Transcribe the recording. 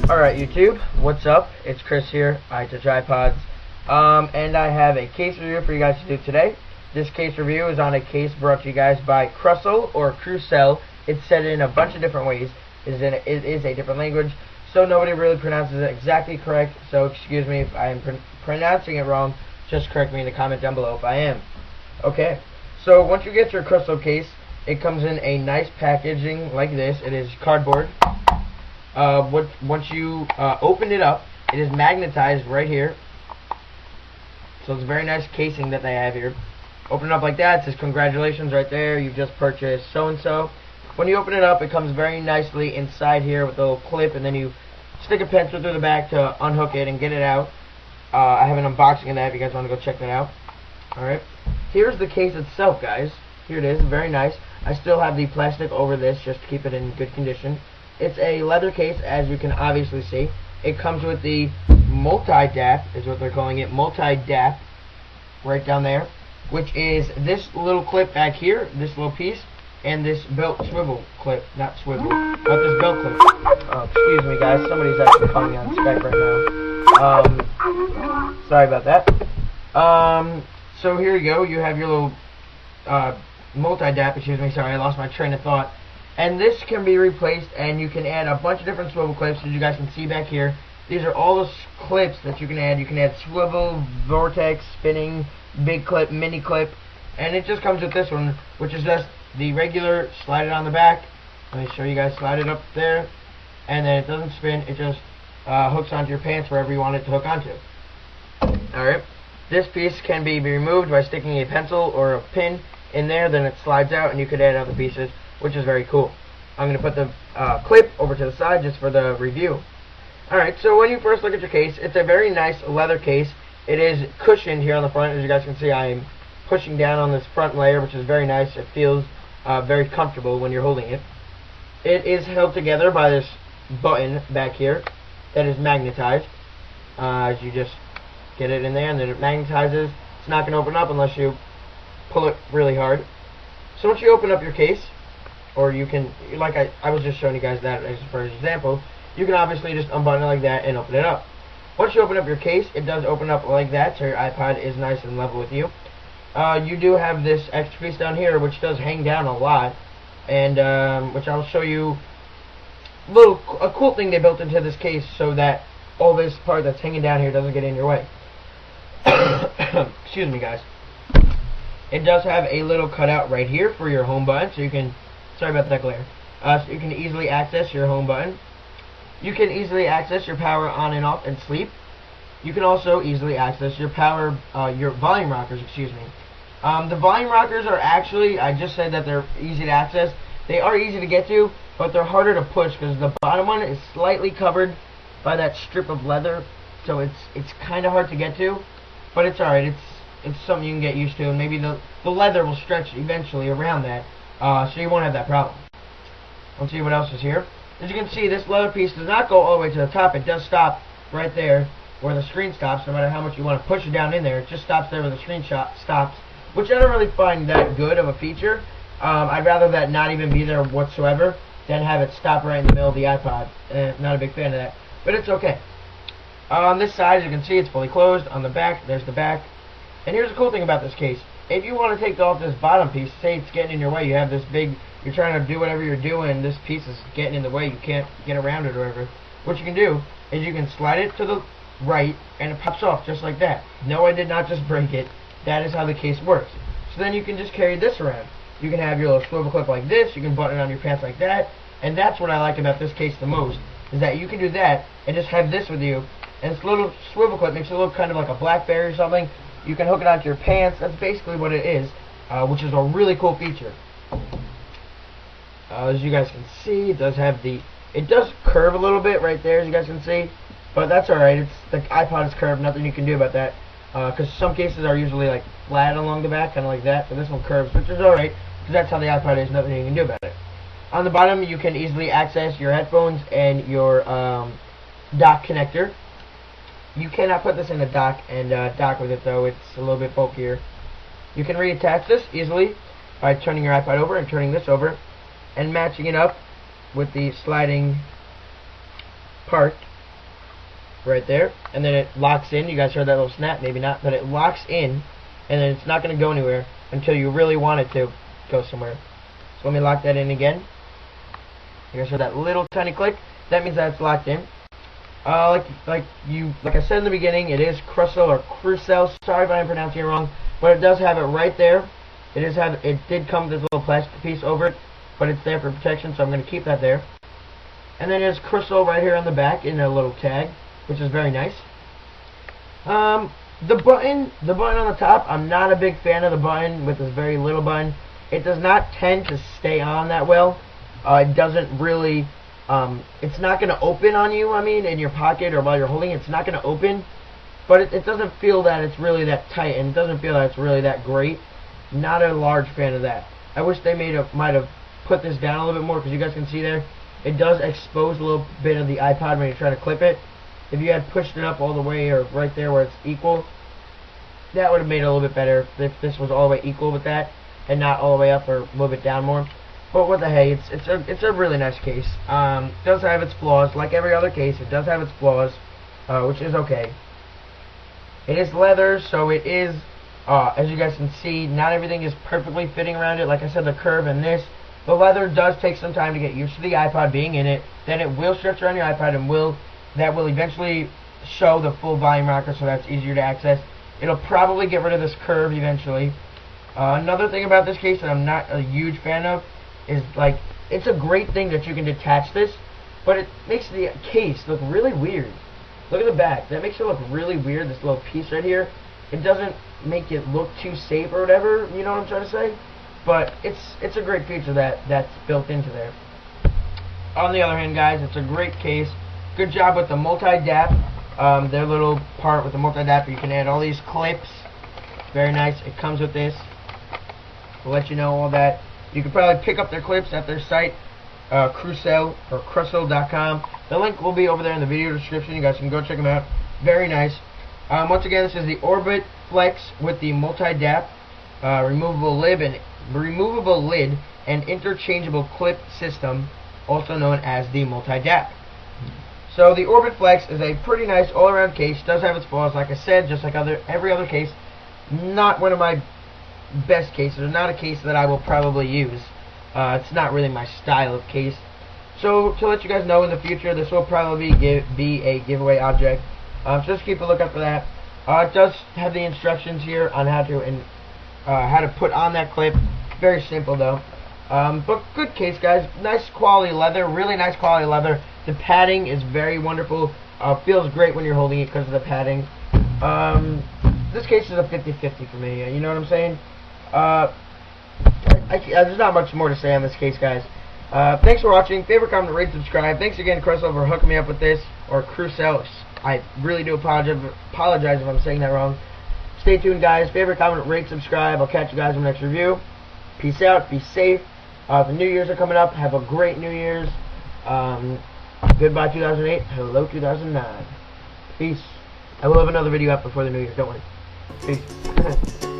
Alright YouTube, what's up? It's Chris here, iTouchiPodz, and I have a case review for you guys to do today. This case review is on a case brought to you guys by Krusell or Krusell. It's said in a bunch of different ways. It is a different language, so nobody really pronounces it exactly correct, so excuse me if I am pronouncing it wrong. Just correct me in the comment down below if I am. Okay, so once you get your Krusell case, it comes in a nice packaging like this. It is cardboard. Once you open it up, it is magnetized right here. So it's a very nice casing that they have here. Open it up like that. It says congratulations right there. You've just purchased so-and-so. When you open it up, it comes very nicely inside here with a little clip, and then you stick a pencil through the back to unhook it and get it out. I have an unboxing of that if you guys want to go check that out. Alright. Here's the case itself, guys. Here it is. Very nice. I still have the plastic over this just to keep it in good condition. It's a leather case, as you can obviously see. It comes with the Multidapt, is what they're calling it, Multidapt, right down there, which is this little clip back here, this little piece, and this belt swivel clip, not swivel, but this belt clip. Excuse me guys, somebody's actually calling me on Skype right now. Sorry about that. So here you go, you have your little Multidapt, excuse me, sorry, I lost my train of thought. And this can be replaced, and you can add a bunch of different swivel clips, as you guys can see back here. These are all the clips that you can add. You can add swivel, vortex, spinning, big clip, mini clip, and it just comes with this one, which is just the regular, slide it on the back. Let me show you guys, slide it up there, and then it doesn't spin, it just hooks onto your pants wherever you want it to hook onto. Alright, this piece can be removed by sticking a pencil or a pin in there, then it slides out, and you could add other pieces, which is very cool. I'm going to put the clip over to the side just for the review. Alright, so when you first look at your case, it's a very nice leather case. It is cushioned here on the front. As you guys can see, I am pushing down on this front layer, which is very nice. It feels very comfortable when you're holding it. It is held together by this button back here that is magnetized. As you just get it in there, and then it magnetizes. It's not going to open up unless you pull it really hard. So once you open up your case, or you can, like I was just showing you guys that as for example, you can obviously just unbutton it like that and open it up. Once you open up your case, it does open up like that, so your iPod is nice and level with you. You do have this extra piece down here, which does hang down a lot, and which I'll show you. A cool thing they built into this case so that all this part that's hanging down here doesn't get in your way. Excuse me, guys. It does have a little cutout right here for your home button, so you can, sorry about that glare, so you can easily access your home button. You can easily access your power on and off and sleep. You can also easily access your power, your volume rockers, excuse me. The volume rockers are actually, I just said that they're easy to access. They are easy to get to, but they're harder to push because the bottom one is slightly covered by that strip of leather, so it's kind of hard to get to, but it's alright. It's something you can get used to, and maybe the leather will stretch eventually around that, so you won't have that problem. Let's see what else is here. As you can see, this leather piece does not go all the way to the top. It does stop right there where the screen stops, no matter how much you want to push it down in there. It just stops there where the screen stops, which I don't really find that good of a feature. I'd rather that not even be there whatsoever than have it stop right in the middle of the iPod. Not a big fan of that, but it's okay. On this side, as you can see, it's fully closed. On the back, there's the back. And here's the cool thing about this case. If you want to take off this bottom piece, say it's getting in your way, you have this big, you're trying to do whatever you're doing, this piece is getting in the way, you can't get around it or whatever. What you can do is you can slide it to the right, and it pops off just like that. No, I did not just break it. That is how the case works. So then you can just carry this around. You can have your little swivel clip like this, you can button it on your pants like that, and that's what I like about this case the most, is that you can do that and just have this with you, and this little swivel clip makes it look kind of like a BlackBerry or something. You can hook it onto your pants. That's basically what it is, which is a really cool feature. As you guys can see, it does have it does curve a little bit right there, as you guys can see, but that's alright. The iPod is curved, nothing you can do about that, because some cases are usually like flat along the back, kind of like that, but this one curves, which is alright, because that's how the iPod is, nothing you can do about it. On the bottom, you can easily access your headphones and your dock connector. You cannot put this in a dock and dock with it, though. It's a little bit bulkier. You can reattach this easily by turning your iPod over and turning this over and matching it up with the sliding part right there, and then it locks in. You guys heard that little snap? Maybe not, but it locks in, and then it's not going to go anywhere until you really want it to go somewhere. So let me lock that in again. You guys heard that little tiny click? That means that it's locked in. Like I said in the beginning, it is Krusell or Krusell. Sorry if I'm pronouncing it wrong, but it does have it right there. It did come with this little plastic piece over it, but it's there for protection, so I'm going to keep that there. And then there's Krusell right here on the back in a little tag, which is very nice. The button on the top, I'm not a big fan of the button with this very little button. It does not tend to stay on that well. It doesn't really, it's not going to open on you, in your pocket or while you're holding it. It's not going to open, but it doesn't feel that it's really that tight, and it doesn't feel that it's really that great. Not a large fan of that. I wish they might have put this down a little bit more, because you guys can see there, it does expose a little bit of the iPod when you try to clip it. If you had pushed it up all the way or right there where it's equal, that would have made it a little bit better if this was all the way equal with that and not all the way up or a little bit down more. But what the hey, it's a really nice case. It does have its flaws, like every other case. It does have its flaws, which is okay. It is leather, so it is, as you guys can see, not everything is perfectly fitting around it. Like I said, the curve and this. The leather does take some time to get used to the iPod being in it. Then it will stretch around your iPod, and that will eventually show the full volume rocker, so that's easier to access. It'll probably get rid of this curve eventually. Another thing about this case that I'm not a huge fan of is, like, it's a great thing that you can detach this, but it makes the case look really weird. Look at the back. That makes it look really weird, this little piece right here. It doesn't make it look too safe or whatever, you know what I'm trying to say? But it's a great feature that's built into there. On the other hand, guys, it's a great case. Good job with the Multidapt. Their little part with the Multidapt, you can add all these clips. Very nice. It comes with this. We'll let you know all that. You can probably pick up their clips at their site, Krusell or Krusell.com. The link will be over there in the video description. You guys can go check them out. Very nice. Once again, this is the Orbit Flex with the Multidapt, removable lid and interchangeable clip system, also known as the Multidapt. So the Orbit Flex is a pretty nice all-around case. Does have its flaws, like I said, just like every other case. Not one of my best cases, or not a case that I will probably use. It's not really my style of case. So to let you guys know, in the future, this will probably be a giveaway object. Just keep a lookout for that. It does have the instructions here on how to put on that clip. Very simple though. But good case, guys. Nice quality leather, really nice quality leather. The padding is very wonderful. Feels great when you're holding it because of the padding. This case is a 50-50 for me. You know what I'm saying? There's not much more to say on this case, guys. Thanks for watching. Favorite, comment, rate, subscribe. Thanks again, Krusell, for hooking me up with this, or Krusell. I really do apologize if I'm saying that wrong. Stay tuned, guys. Favorite, comment, rate, subscribe. I'll catch you guys in the next review. Peace out. Be safe. The New Year's are coming up. Have a great New Year's. Goodbye 2008. Hello 2009. Peace. I will have another video up before the New Year. Don't worry. Peace.